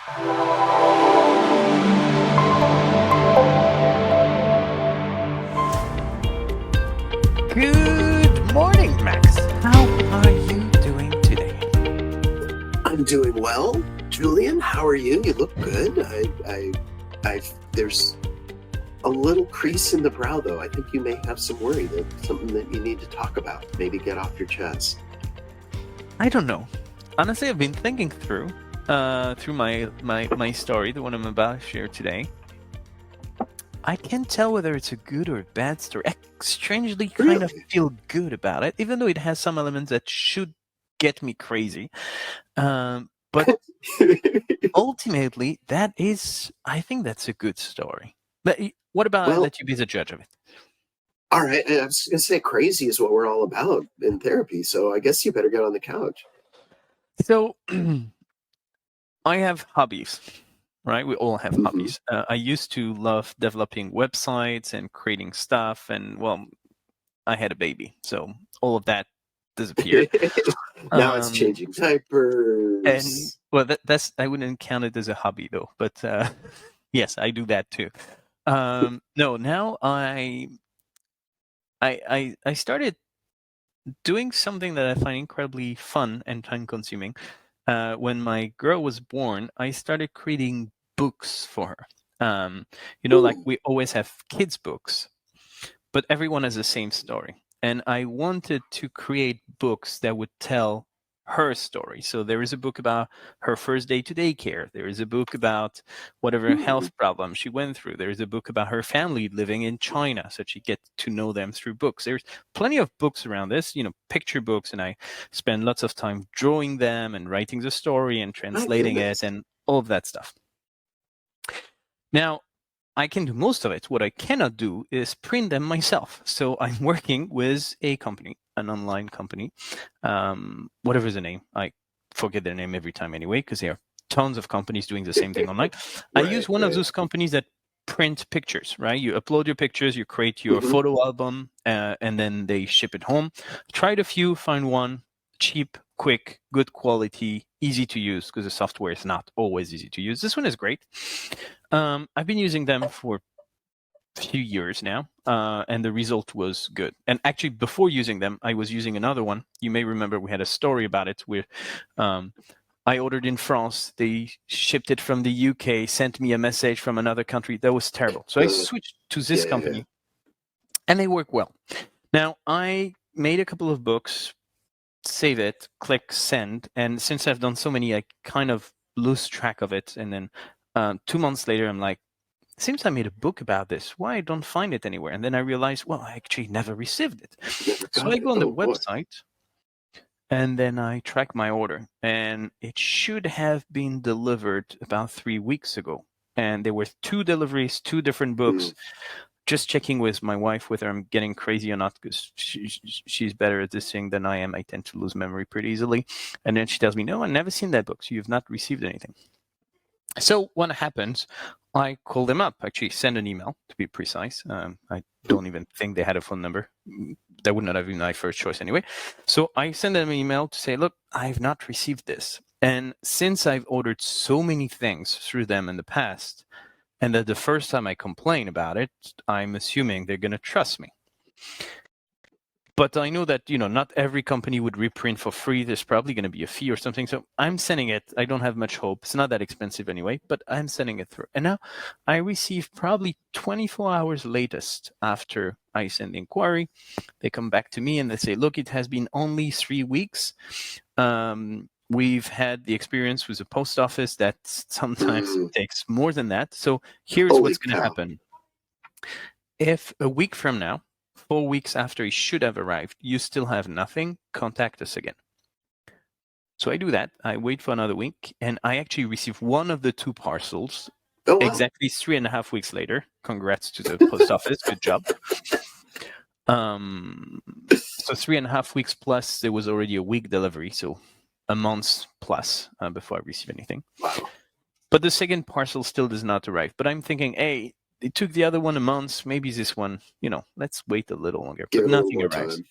Good morning, Max. How are you doing today? I'm doing well. Julien, how are you? You look good. There's a little crease in the brow, though. I think you may have some worry, something that you need to talk about. Maybe get off your chest. I don't know. Honestly, I've been thinking through my story, the one I'm about to share today. I can't tell whether it's a good or a bad story. I strangely kind of feel good about it, even though it has some elements that should get me crazy. But ultimately, I think that's a good story. But what about I let you be the judge of it? All right. I was going to say crazy is what we're all about in therapy, so I guess you better get on the couch. So I have hobbies, right? We all have hobbies. I used to love developing websites and creating stuff, and well, I had a baby, so all of that disappeared. Now it's changing diapers. And well, that's I wouldn't count it as a hobby though, but yes, I do that too. No, now I started doing something that I find incredibly fun and time consuming. When my girl was born, I started creating books for her. Like we always have kids' books, but everyone has the same story. And I wanted to create books that would tell her story. So there is a book about her first day to daycare. There is a book about whatever health problem she went through. There is a book about her family living in China, so she gets to know them through books. There's plenty of books around this, picture books, and I spend lots of time drawing them and writing the story and translating it and all of that stuff. Now, I can do most of it. What I cannot do is print them myself. So I'm working with a company, an online company, whatever the name. I forget their name every time anyway, because there are tons of companies doing the same thing online. I use one of those companies that print pictures, right? You upload your pictures, you create your photo album, and then they ship it home. Tried a few, find one, cheap, quick, good quality, easy to use, because the software is not always easy to use. This one is great. I've been using them for a few years now, and the result was good. And actually, before using them, I was using another one. You may remember we had a story about it where I ordered in France. They shipped it from the UK, sent me a message from another country. That was terrible. So I switched to this company, and they work well. Now, I made a couple of books, save it, click send, and since I've done so many, I kind of lose track of it. And then 2 months later, I'm like, seems I made a book about this. Why I don't find it anywhere? And then I realized, well, I actually never received it. So I go on the website, and then I track my order, and it should have been delivered about 3 weeks ago. And there were 2 deliveries, 2 different books. Just checking with my wife whether I'm getting crazy or not, because she's better at this thing than I am. I tend to lose memory pretty easily. And then she tells me, no, I've never seen that book, so you've not received anything. So what happens, I call them up, actually send an email to be precise. I don't even think they had a phone number. That would not have been my first choice anyway. So I send them an email to say, look, I've not received this. And since I've ordered so many things through them in the past, and that the first time I complain about it, I'm assuming they're going to trust me. But I know that, not every company would reprint for free. There's probably going to be a fee or something. So I'm sending it. I don't have much hope. It's not that expensive anyway, but I'm sending it through. And now I receive probably 24 hours latest after I send the inquiry. They come back to me and they say, look, it has been only 3 weeks. We've had the experience with the post office that sometimes it takes more than that. So here's what's going to happen. If a week from now, 4 weeks after it should have arrived, you still have nothing, contact us again. So I do that. I wait for another week, and I actually receive one of the 2 parcels exactly 3.5 weeks later. Congrats to the post office. Good job. So 3.5 weeks plus, there was already a week delivery, so a month plus before I receive anything. Wow. But the second parcel still does not arrive. But I'm thinking, hey, it took the other one a month. Maybe this one, let's wait a little longer. But nothing arrives.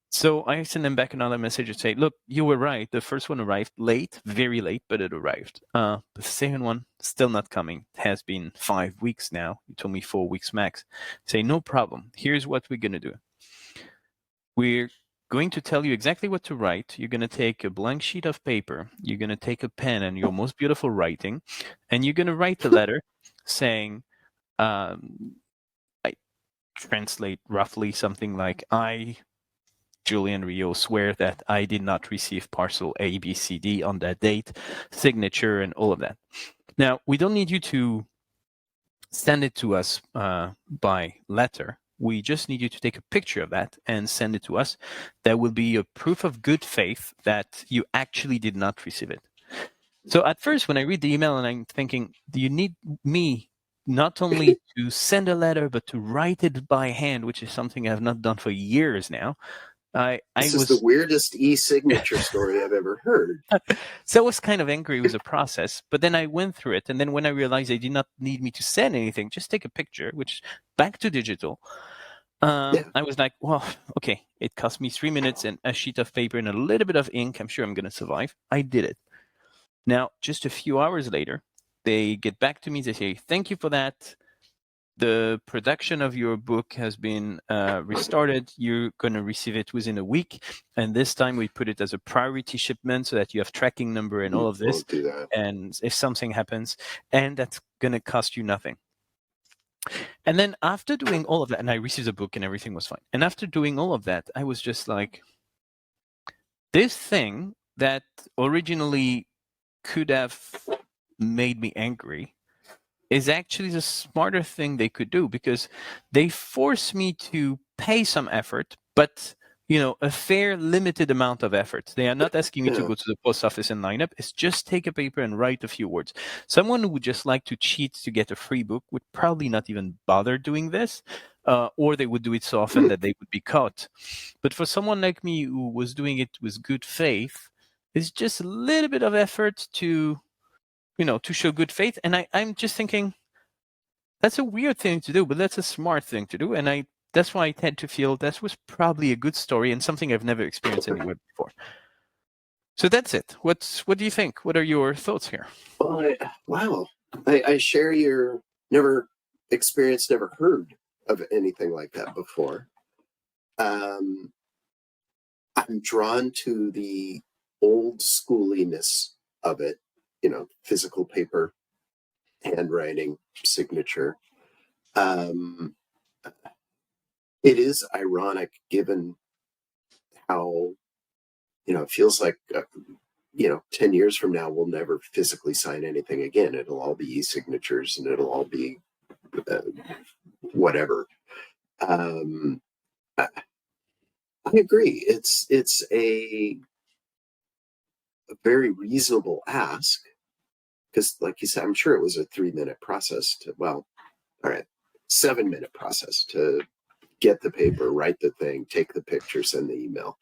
So I send them back another message and say, look, you were right. The first one arrived late, very late, but it arrived. The second one, still not coming. It has been 5 weeks now. You told me 4 weeks max. Say, no problem. Here's what we're going to do. We're going to tell you exactly what to write. You're going to take a blank sheet of paper. You're going to take a pen and your most beautiful writing, and you're going to write a letter saying, I translate roughly something like, I, Julien Rio, swear that I did not receive parcel A, B, C, D on that date, signature, and all of that. Now, we don't need you to send it to us by letter. We just need you to take a picture of that and send it to us. That will be a proof of good faith that you actually did not receive it. So at first, when I read the email and I'm thinking, do you need me not only to send a letter, but to write it by hand, which is something I've not done for years now. This is the weirdest e-signature story I've ever heard. So I was kind of angry with the process, but then I went through it. And then when I realized they did not need me to send anything, just take a picture, which back to digital. I was like, well, okay, it cost me 3 minutes and a sheet of paper and a little bit of ink. I'm sure I'm going to survive. I did it. Now, just a few hours later, they get back to me. They say, thank you for that. The production of your book has been restarted. You're going to receive it within a week. And this time we put it as a priority shipment so that you have tracking number and all of this. Won't do that. And if something happens, and that's going to cost you nothing. And then after doing all of that, and I received a book and everything was fine. And after doing all of that, I was just like, this thing that originally could have made me angry is actually the smarter thing they could do, because they force me to pay some effort, but a fair limited amount of effort. They are not asking me to go to the post office and line up. It's just take a paper and write a few words. Someone who would just like to cheat to get a free book would probably not even bother doing this, or they would do it so often that they would be caught. But for someone like me who was doing it with good faith, it's just a little bit of effort to show good faith. And I'm just thinking, that's a weird thing to do, but that's a smart thing to do. And that's why I tend to feel that was probably a good story and something I've never experienced anywhere before. So that's it. What do you think? What are your thoughts here? Well, I share your never experienced, never heard of anything like that before. I'm drawn to the old schooliness of it, physical paper, handwriting, signature. It is ironic given how, it feels like, 10 years from now, we'll never physically sign anything again. It'll all be e-signatures and it'll all be whatever. I agree. It's a very reasonable ask, because like you said, I'm sure it was a 3-minute process 7-minute process to get the paper, write the thing, take the picture, send the email.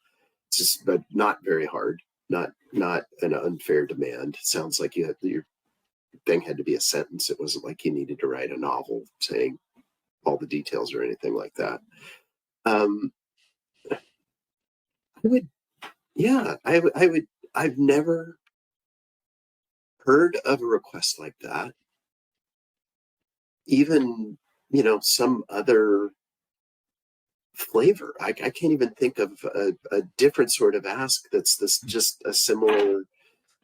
It's just, but not very hard, not an unfair demand. It sounds like your thing had to be a sentence. It wasn't like you needed to write a novel saying all the details or anything like that. I've never heard of a request like that. Even, some other flavor. I can't even think of a different sort of ask that's just a similar,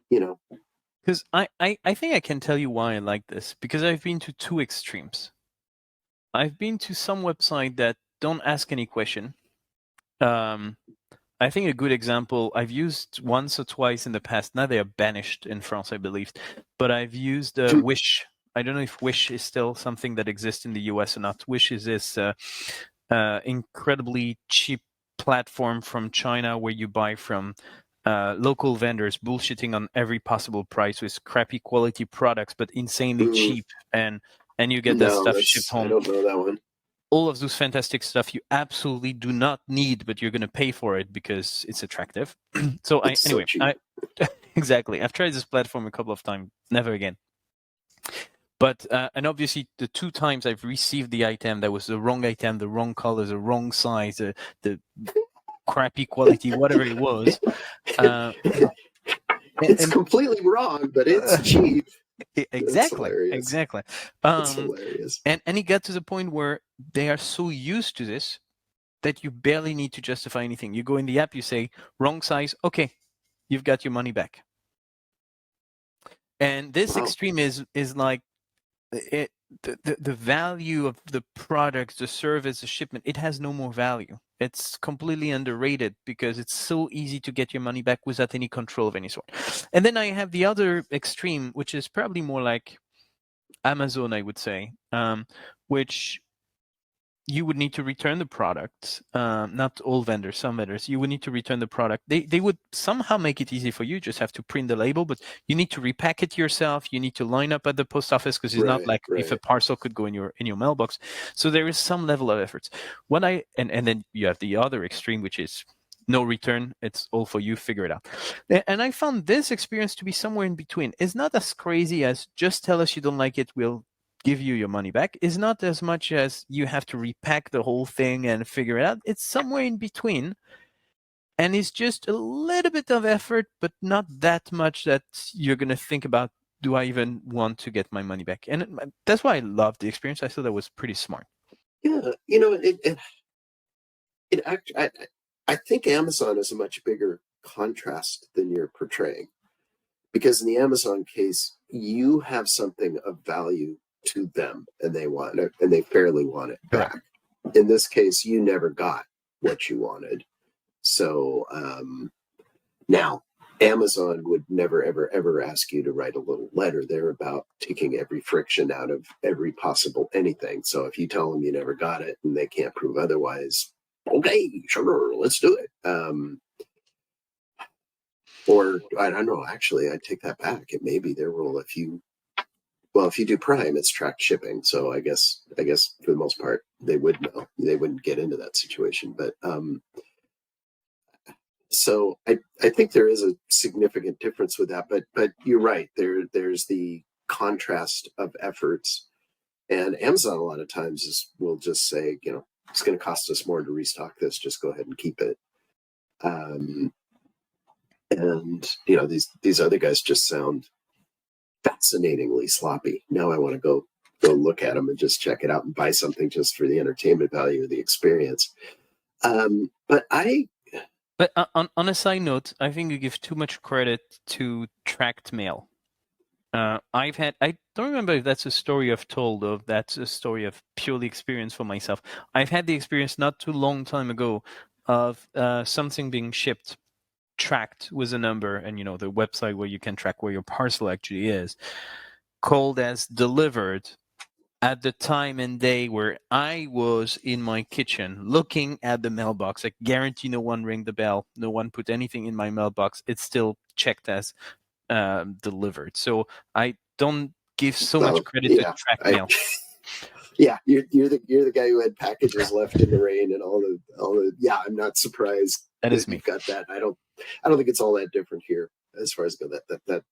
Because I think I can tell you why I like this, because I've been to two extremes. I've been to some website that don't ask any question. I think a good example, I've used once or twice in the past. Now they are banished in France, I believe. But I've used Wish. I don't know if Wish is still something that exists in the US or not. Wish is this incredibly cheap platform from China where you buy from local vendors bullshitting on every possible price with crappy quality products, but insanely cheap. And you get that stuff shipped home. I don't know that one. All of those fantastic stuff you absolutely do not need, but you're going to pay for it because it's attractive. Exactly. I've tried this platform a couple of times, never again. But and obviously the 2 times I've received the item, that was the wrong item, the wrong color, the wrong size, the crappy quality, whatever it was. Uh, It's and completely wrong, but it's cheap. That's exactly, hilarious. exactly. That's hilarious. And it got to the point where they are so used to this that you barely need to justify anything. You go in the app, you say wrong size, okay, you've got your money back. And this Wow. extreme is like it, the value of the product, the service, the shipment, it has no more value. It's completely underrated because it's so easy to get your money back without any control of any sort. And then I have the other extreme, which is probably more like Amazon, I would say, which you would need to return the product. Not all vendors, some vendors, you would need to return the product. They would somehow make it easy for you. Just have to print the label, but you need to repack it yourself. You need to line up at the post office because it's not Right, like if a right. parcel could go in your mailbox. So there is some level of efforts. When I and then you have the other extreme, which is no return. It's all for you. Figure it out. And I found this experience to be somewhere in between. It's not as crazy as just tell us you don't like it. We'll give you your money back. Is not as much as you have to repack the whole thing and figure it out. It's somewhere in between. And it's just a little bit of effort, but not that much that you're going to think about, do I even want to get my money back? And that's why I loved the experience. I thought that was pretty smart. Yeah, it actually, I think Amazon is a much bigger contrast than you're portraying, because in the Amazon case, you have something of value to them, and they want it, and they fairly want it Correct. back. In this case, you never got what you wanted. So now, Amazon would never, ever, ever ask you to write a little letter. They're about taking every friction out of every possible anything. So if you tell them you never got it and they can't prove otherwise, okay, sure, let's do it. Or I don't know. Actually, I take that back. It may be their rule. If you do Prime, it's tracked shipping. So I guess for the most part they would know. They wouldn't get into that situation. But so I think there is a significant difference with that. But you're right. There's the contrast of efforts, and Amazon a lot of times will just say, it's going to cost us more to restock this. Just go ahead and keep it. And these other guys just sound fascinatingly sloppy. Now I want to go look at them and just check it out and buy something just for the entertainment value of the experience. But on a side note, I think you give too much credit to tracked mail. I don't remember if that's a story I've told or if that's a story of purely experience for myself. I've had the experience not too long time ago of something being shipped, tracked with a number, and the website where you can track where your parcel actually is, called as delivered at the time and day where I was in my kitchen looking at the mailbox. I guarantee no one rang the bell, no one put anything in my mailbox. It's still checked as delivered. So I don't give so much credit to yeah, track mail. Yeah, you're the guy who had packages left in the rain and all the. Yeah, I'm not surprised that is me. You've got that. I don't think it's all that different here as far as that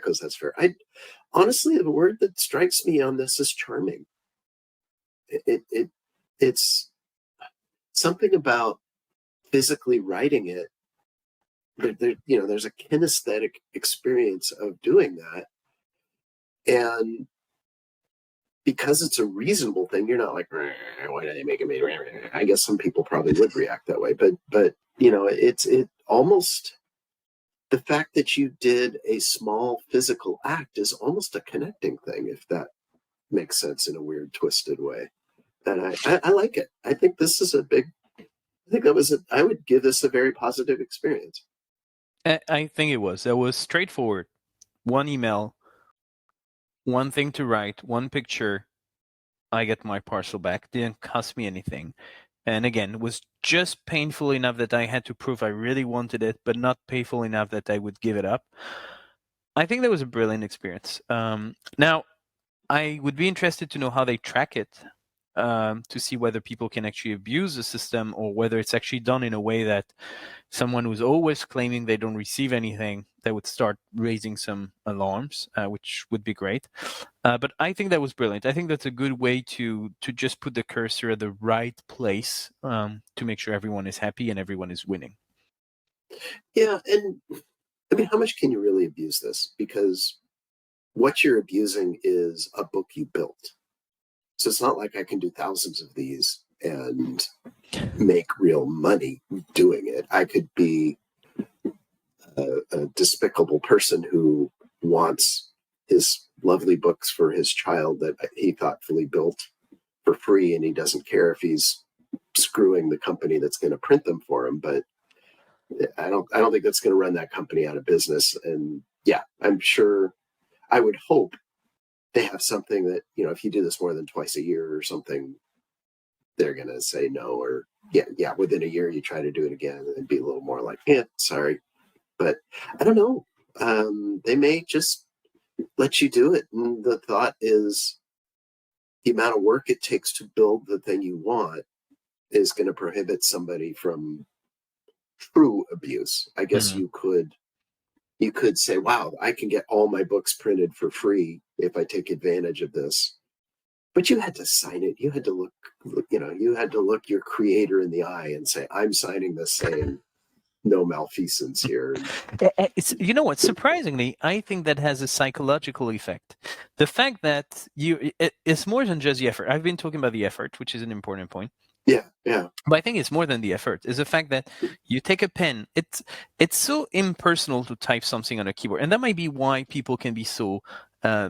goes. That's fair. I honestly, the word that strikes me on this is charming. It's something about physically writing it. There's a kinesthetic experience of doing that, and because it's a reasonable thing, you're not like, why do they make me? I guess some people probably would react that way, but it's almost, the fact that you did a small physical act is almost a connecting thing, if that makes sense in a weird, twisted way. And I like it. I think this is I would give this a very positive experience. I think it was straightforward. One email, one thing to write, one picture. I get my parcel back. Didn't cost me anything. And again, it was just painful enough that I had to prove I really wanted it, but not painful enough that I would give it up. I think that was a brilliant experience. Now, I would be interested to know how they track it. to see whether people can actually abuse the system or whether it's actually done in a way that someone who's always claiming they don't receive anything, they would start raising some alarms, which would be great. But I think that was brilliant. I think that's a good way to just put the cursor at the right place to make sure everyone is happy and everyone is winning. Yeah, and I mean, how much can you really abuse this? Because what you're abusing is a book you built. So it's not like I can do thousands of these and make real money doing it. I could be a despicable person who wants his lovely books for his child that he thoughtfully built for free, and he doesn't care if he's screwing the company that's going to print them for him. But I don't think that's going to run that company out of business. And yeah, I'm sure, I would hope they have something that, you know, if you do this more than twice a year or something, they're going to say no, or yeah, within a year you try to do it again and be a little more like, sorry. But I don't know. They may just let you do it. And the thought is the amount of work it takes to build the thing you want is going to prohibit somebody from true abuse. I guess you could say, wow, I can get all my books printed for free if I take advantage of this. But you had to sign it. You had to look your creator in the eye and say, I'm signing this saying no malfeasance here. It's, you know what, surprisingly, I think that has a psychological effect. The fact that it's more than just the effort. I've been talking about the effort, which is an important point. Yeah. But I think it's more than the effort. It's the fact that you take a pen. It's so impersonal to type something on a keyboard. And that might be why people can be so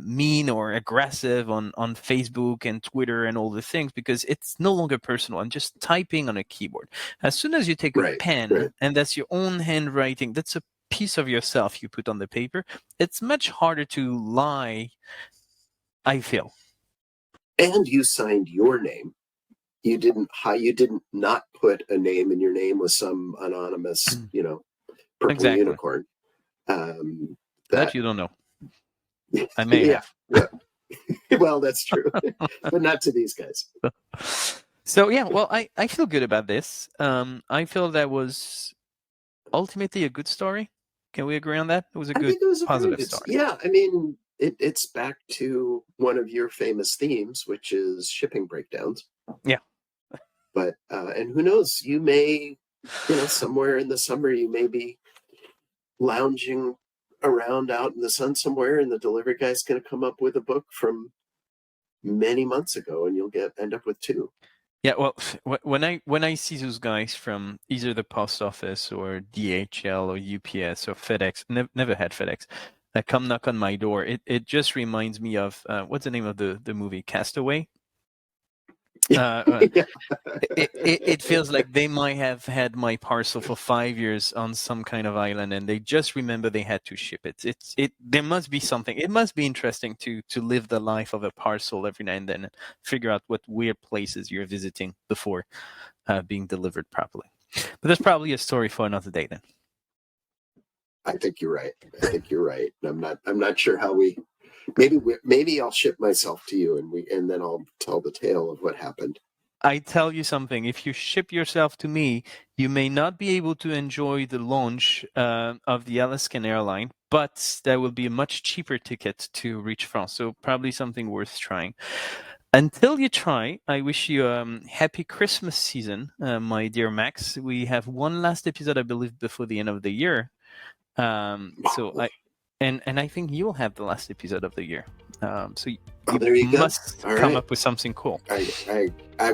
mean or aggressive on Facebook and Twitter and all the things, because it's no longer personal. I'm just typing on a keyboard. As soon as you take a pen and that's your own handwriting, that's a piece of yourself you put on the paper, it's much harder to lie, I feel. And you signed your name. You didn't not put a name, and your name was some anonymous, purple unicorn. That you don't know. I may have. Yeah. Well, that's true, but not to these guys. So yeah, well, I feel good about this. I feel that was ultimately a good story. Can we agree on that? It was a good, positive story. Yeah, I mean, it's back to one of your famous themes, which is shipping breakdowns. Yeah. But and who knows? You may, somewhere in the summer, you may be lounging around out in the sun somewhere, and the delivery guy's going to come up with a book from many months ago, and you'll end up with two. Yeah, well, when I see those guys from either the post office or DHL or UPS or FedEx, never had FedEx, that come knock on my door, it just reminds me of what's the name of the movie, Castaway? It feels like they might have had my parcel for 5 years on some kind of island, and they just remember they had to ship it. There must be something. It must be interesting to live the life of a parcel every now and then and figure out what weird places you're visiting before being delivered properly. But that's probably a story for another day then. I think you're right. I'm not sure how we. Maybe I'll ship myself to you, and then I'll tell the tale of what happened. I tell you something. If you ship yourself to me, you may not be able to enjoy the launch of the Alaskan airline, but there will be a much cheaper ticket to reach France. So probably something worth trying. Until you try, I wish you a happy Christmas season, my dear Max. We have one last episode, I believe, before the end of the year. And I think you'll have the last episode of the year. So you must come up with something cool. I think I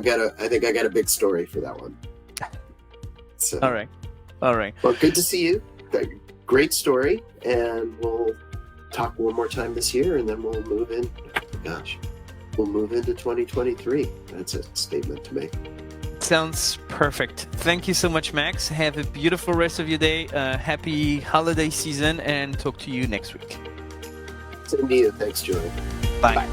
got a big story for that one. So, all right. Well, good to see you. Great story, and we'll talk one more time this year, and then we'll move in. We'll move into 2023. That's a statement to make. Sounds perfect. Thank you so much, Max. Have a beautiful rest of your day. Happy holiday season, and talk to you next week. Same to you. Thanks, Julien. Bye.